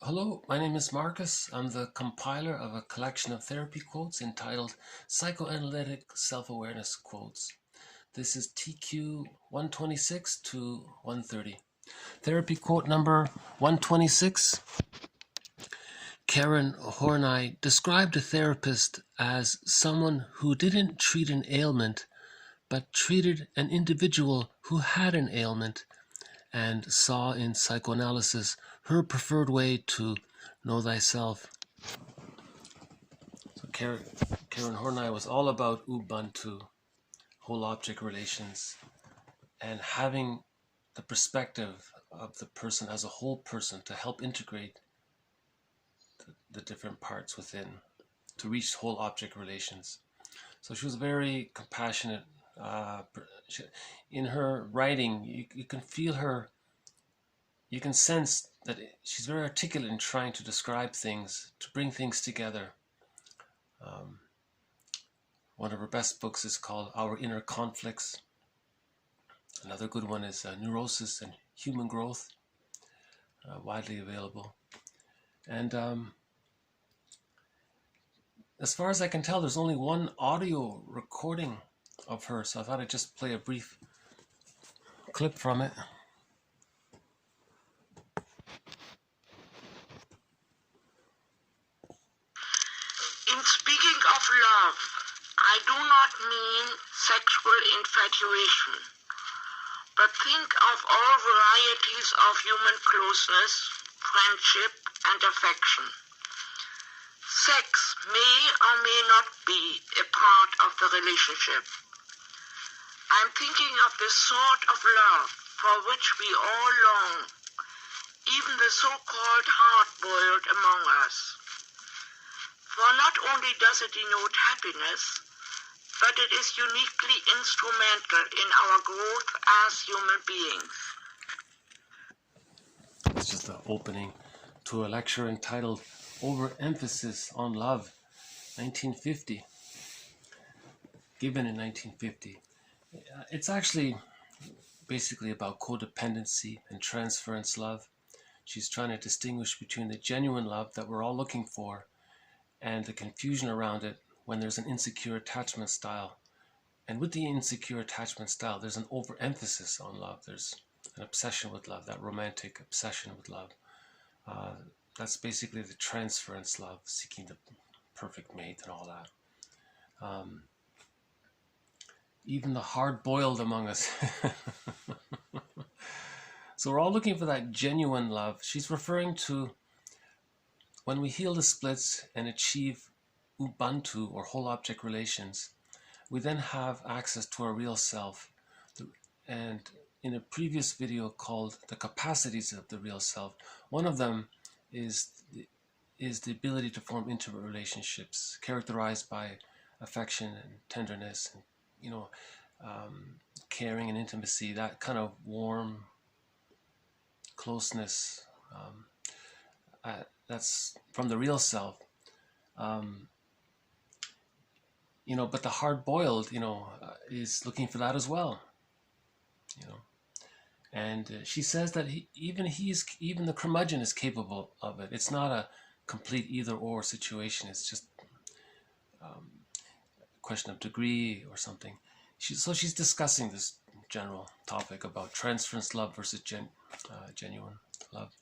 Hello, my name is Marcus. I'm the compiler of a collection of therapy quotes entitled Psychoanalytic Self-Awareness Quotes. This is TQ 126 to 130. Therapy quote number 126. Karen Horney described a therapist as someone who didn't treat an ailment, but treated an individual who had an ailment and saw in psychoanalysis her preferred way to know thyself. So Karen Horney was all about Ubuntu, whole object relations, and having the perspective of the person as a whole person to help integrate the different parts within to reach whole object relations. So she was very compassionate. In her writing, you can feel her, you can sense that she's very articulate in trying to describe things, to bring things together. One of her best books is called Our Inner Conflicts. Another good one is Neurosis and Human Growth, widely available. And as far as I can tell, there's only one audio recording of her, so I thought I'd just play a brief clip from it. In speaking of love, I do not mean sexual infatuation, but think of all varieties of human closeness, friendship, and affection. Sex may or may not be a part of the relationship. I'm thinking of the sort of love for which we all long, even the so-called hard-boiled among us. For not only does it denote happiness, but it is uniquely instrumental in our growth as human beings. It's just the opening to a lecture entitled Overemphasis on Love, 1950, given in 1950. It's actually basically about codependency and transference love. She's trying to distinguish between the genuine love that we're all looking for and the confusion around it when there's an insecure attachment style. And with the insecure attachment style, there's an overemphasis on love. There's an obsession with love, that romantic obsession with love. That's basically the transference love, seeking the perfect mate and all that. Even the hard-boiled among us. So we're all looking for that genuine love. She's referring to when we heal the splits and achieve Ubuntu or whole object relations, we then have access to our real self. And in a previous video called The Capacities of the Real Self, one of them is the ability to form intimate relationships characterized by affection and tenderness and, caring and intimacy, that kind of warm closeness. That's from the real self. But the hard-boiled, is looking for that as well. And she says that even the curmudgeon is capable of it. It's not a complete either-or situation. It's just a question of degree or something. So she's discussing this general topic about transference love versus genuine love.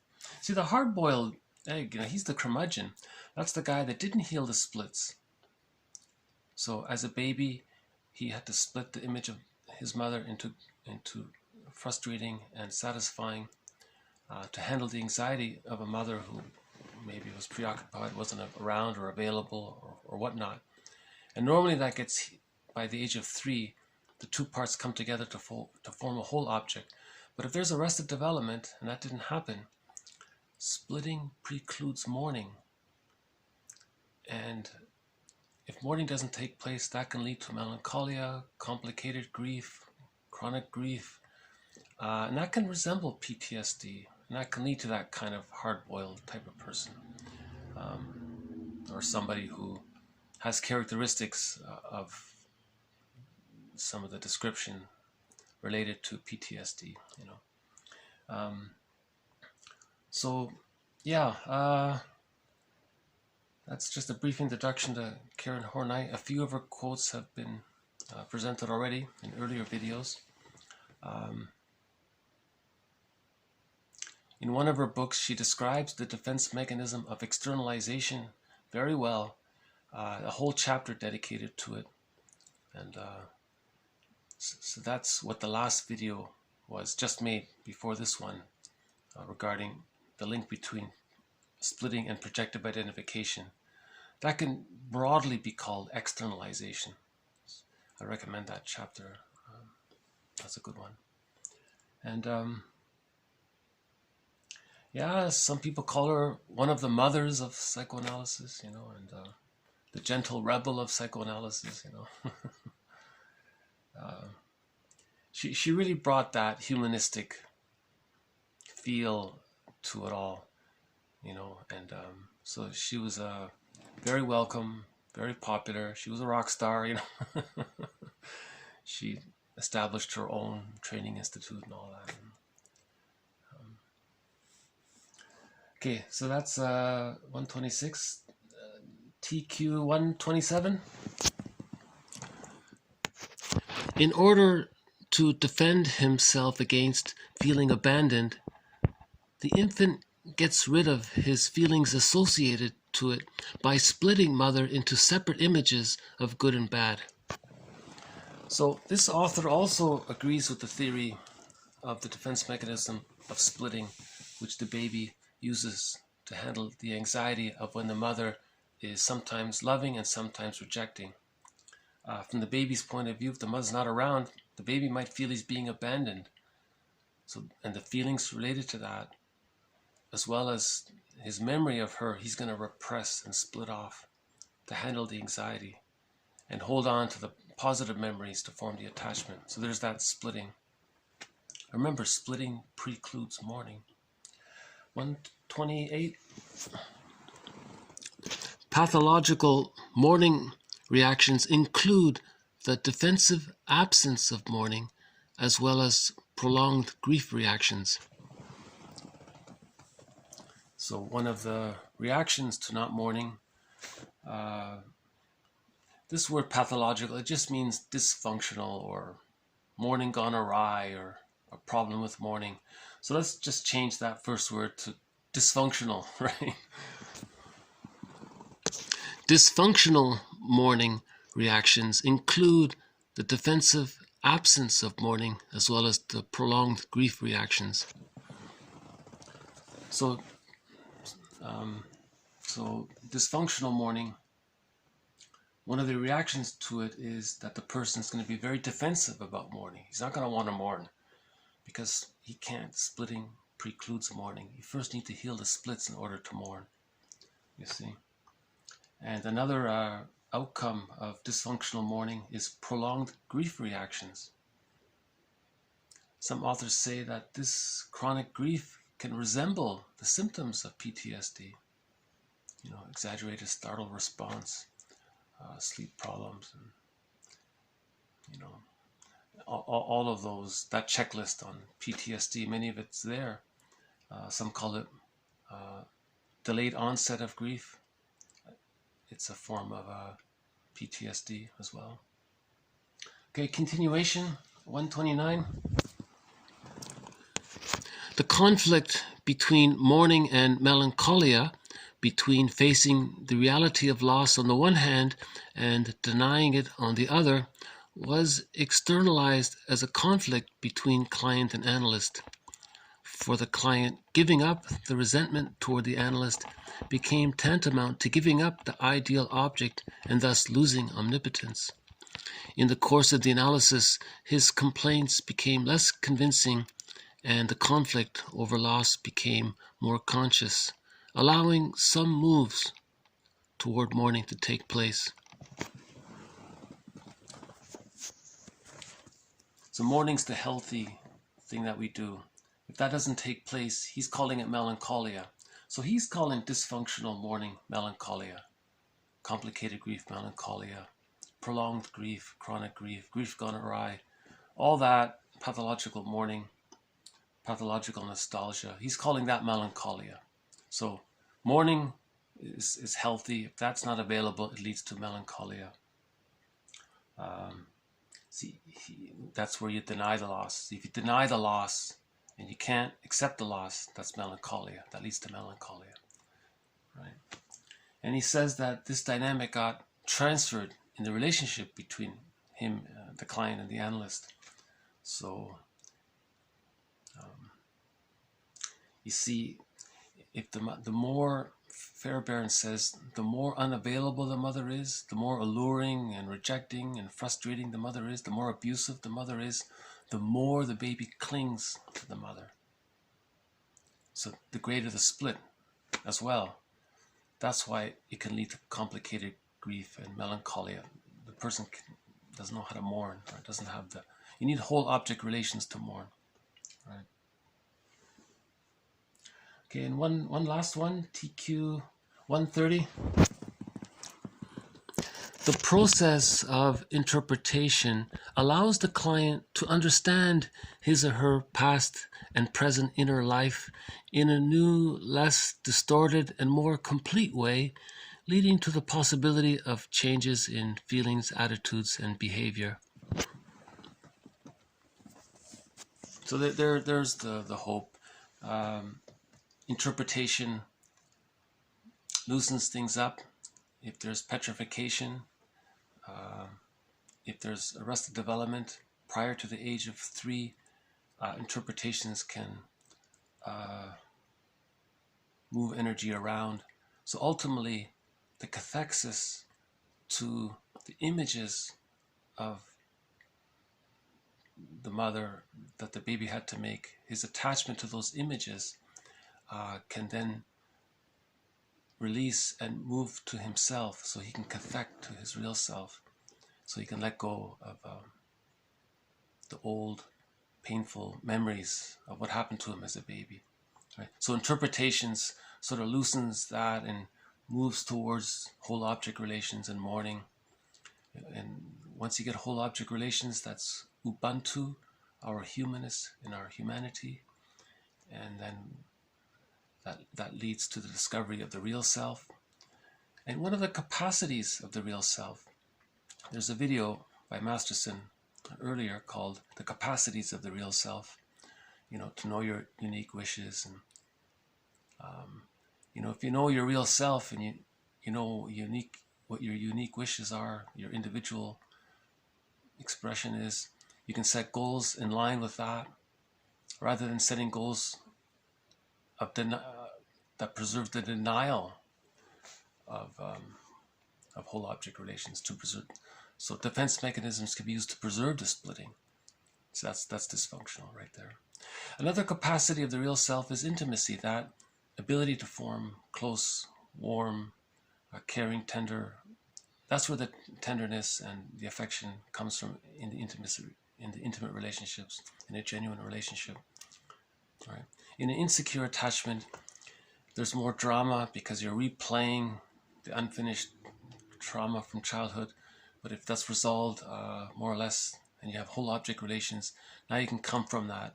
See, the hard-boiled egg, he's the curmudgeon. That's the guy that didn't heal the splits. So as a baby, he had to split the image of his mother into frustrating and satisfying to handle the anxiety of a mother who maybe was preoccupied, wasn't around or available or whatnot. And normally that gets, by the age of 3, the two parts come together to form a whole object. But if there's arrested development, and that didn't happen, splitting precludes mourning. And if mourning doesn't take place, that can lead to melancholia, complicated grief, chronic grief, and that can resemble PTSD, and that can lead to that kind of hard-boiled type of person, or somebody who has characteristics of some of the description related to PTSD. So yeah, that's just a brief introduction to Karen Horney. A few of her quotes have been presented already in earlier videos. In one of her books, she describes the defense mechanism of externalization very well. A whole chapter dedicated to it. And so that's what the last video was, just made before this one, regarding the link between splitting and projective identification. That can broadly be called externalization. I recommend that chapter. That's a good one. And yeah, some people call her one of the mothers of psychoanalysis, you know, and the gentle rebel of psychoanalysis, you know. She really brought that humanistic feel to it all, you know, and so she was very welcome, very popular. She was a rock star, you know. She established her own training institute and all that. Okay, so that's 126. TQ 127. In order to defend himself against feeling abandoned, the infant gets rid of his feelings associated to it by splitting mother into separate images of good and bad. So this author also agrees with the theory of the defense mechanism of splitting, which the baby uses to handle the anxiety of when the mother is sometimes loving and sometimes rejecting. From the baby's point of view, if the mother's not around, the baby might feel he's being abandoned. So, and the feelings related to that, as well as his memory of her, he's going to repress and split off to handle the anxiety and hold on to the positive memories to form the attachment. So there's that splitting. Remember, splitting precludes mourning. 128. Pathological mourning reactions include the defensive absence of mourning as well as prolonged grief reactions. So one of the reactions to not mourning, this word pathological, it just means dysfunctional or mourning gone awry or a problem with mourning. So let's just change that first word to dysfunctional, right? Dysfunctional mourning reactions include the defensive absence of mourning as well as the prolonged grief reactions. So dysfunctional mourning, one of the reactions to it is that the person is going to be very defensive about mourning. He's not going to want to mourn because he can't. Splitting precludes mourning. You first need to heal the splits in order to mourn, you see. And another outcome of dysfunctional mourning is prolonged grief reactions. Some authors say that this chronic grief can resemble the symptoms of PTSD. You know, exaggerated startle response, sleep problems, and, you know, all of those, that checklist on PTSD, many of it's there. Some call it delayed onset of grief. It's a form of PTSD as well. Okay, continuation, 129. The conflict between mourning and melancholia, between facing the reality of loss on the one hand and denying it on the other, was externalized as a conflict between client and analyst. For the client, giving up the resentment toward the analyst became tantamount to giving up the ideal object and thus losing omnipotence. In the course of the analysis, his complaints became less convincing and the conflict over loss became more conscious, allowing some moves toward mourning to take place. So mourning's the healthy thing that we do. If that doesn't take place, he's calling it melancholia. So he's calling dysfunctional mourning melancholia, complicated grief melancholia, prolonged grief, chronic grief, grief gone awry, all that pathological mourning, pathological nostalgia. He's calling that melancholia. So mourning is healthy. If that's not available, it leads to melancholia. That's where you deny the loss. If you deny the loss and you can't accept the loss, that's melancholia. That leads to melancholia, right? And he says that this dynamic got transferred in the relationship between him, the client, and the analyst. So you see, if the more, Fairbairn says, the more unavailable the mother is, the more alluring and rejecting and frustrating the mother is, the more abusive the mother is, the more the baby clings to the mother. So the greater the split as well. That's why it can lead to complicated grief and melancholia. The person doesn't know how to mourn, or doesn't have the... You need whole object relations to mourn, right? Okay, and one last one, TQ 130. The process of interpretation allows the client to understand his or her past and present inner life in a new, less distorted and more complete way, leading to the possibility of changes in feelings, attitudes, and behavior. So there's the hope. Interpretation loosens things up. If there's petrification, if there's arrested development prior to the age of 3, interpretations can move energy around. So ultimately, the cathexis to the images of the mother that the baby had to make, his attachment to those images can then release and move to himself, so he can cathect to his real self, so he can let go of the old painful memories of what happened to him as a baby, right? So interpretations sort of loosens that and moves towards whole object relations and mourning. And once you get whole object relations, that's Ubuntu, our humanness and our humanity. And then that leads to the discovery of the real self. And one of the capacities of the real self, there's a video by Masterson earlier called The Capacities of the Real Self, to know your unique wishes. And, if you know your real self and you know what your unique wishes are, your individual expression is, you can set goals in line with that, rather than setting goals of that preserve the denial of whole object relations to preserve. So defense mechanisms can be used to preserve the splitting. So that's dysfunctional right there. Another capacity of the real self is intimacy, that ability to form close, warm, caring, tender. That's where the tenderness and the affection comes from, in the intimate relationships, in a genuine relationship. Right? In an insecure attachment, there's more drama because you're replaying the unfinished trauma from childhood. But if that's resolved more or less, and you have whole object relations, now you can come from that.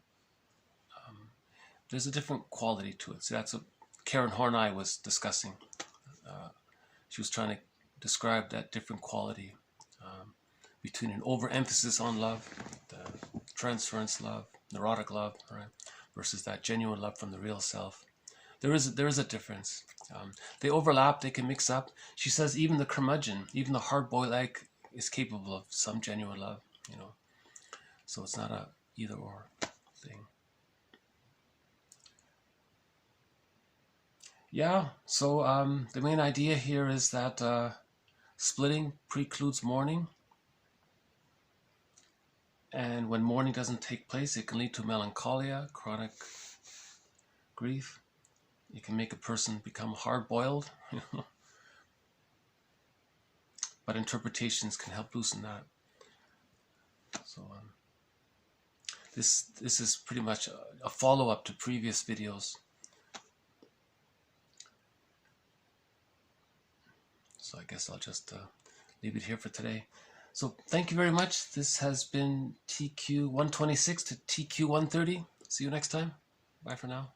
There's a different quality to it. So that's what Karen Horney was discussing. She was trying to describe that different quality between an overemphasis on love, the transference love, neurotic love, right, versus that genuine love from the real self. There is a difference. They overlap, they can mix up. She says even the curmudgeon, even the hard-boiled egg is capable of some genuine love, So it's not a either or thing. Yeah, so the main idea here is that splitting precludes mourning. And when mourning doesn't take place, it can lead to melancholia, chronic grief. It can make a person become hard-boiled, But interpretations can help loosen that. So this is pretty much a follow-up to previous videos. So I guess I'll just leave it here for today. So thank you very much. This has been TQ 126 to TQ 130. See you next time. Bye for now.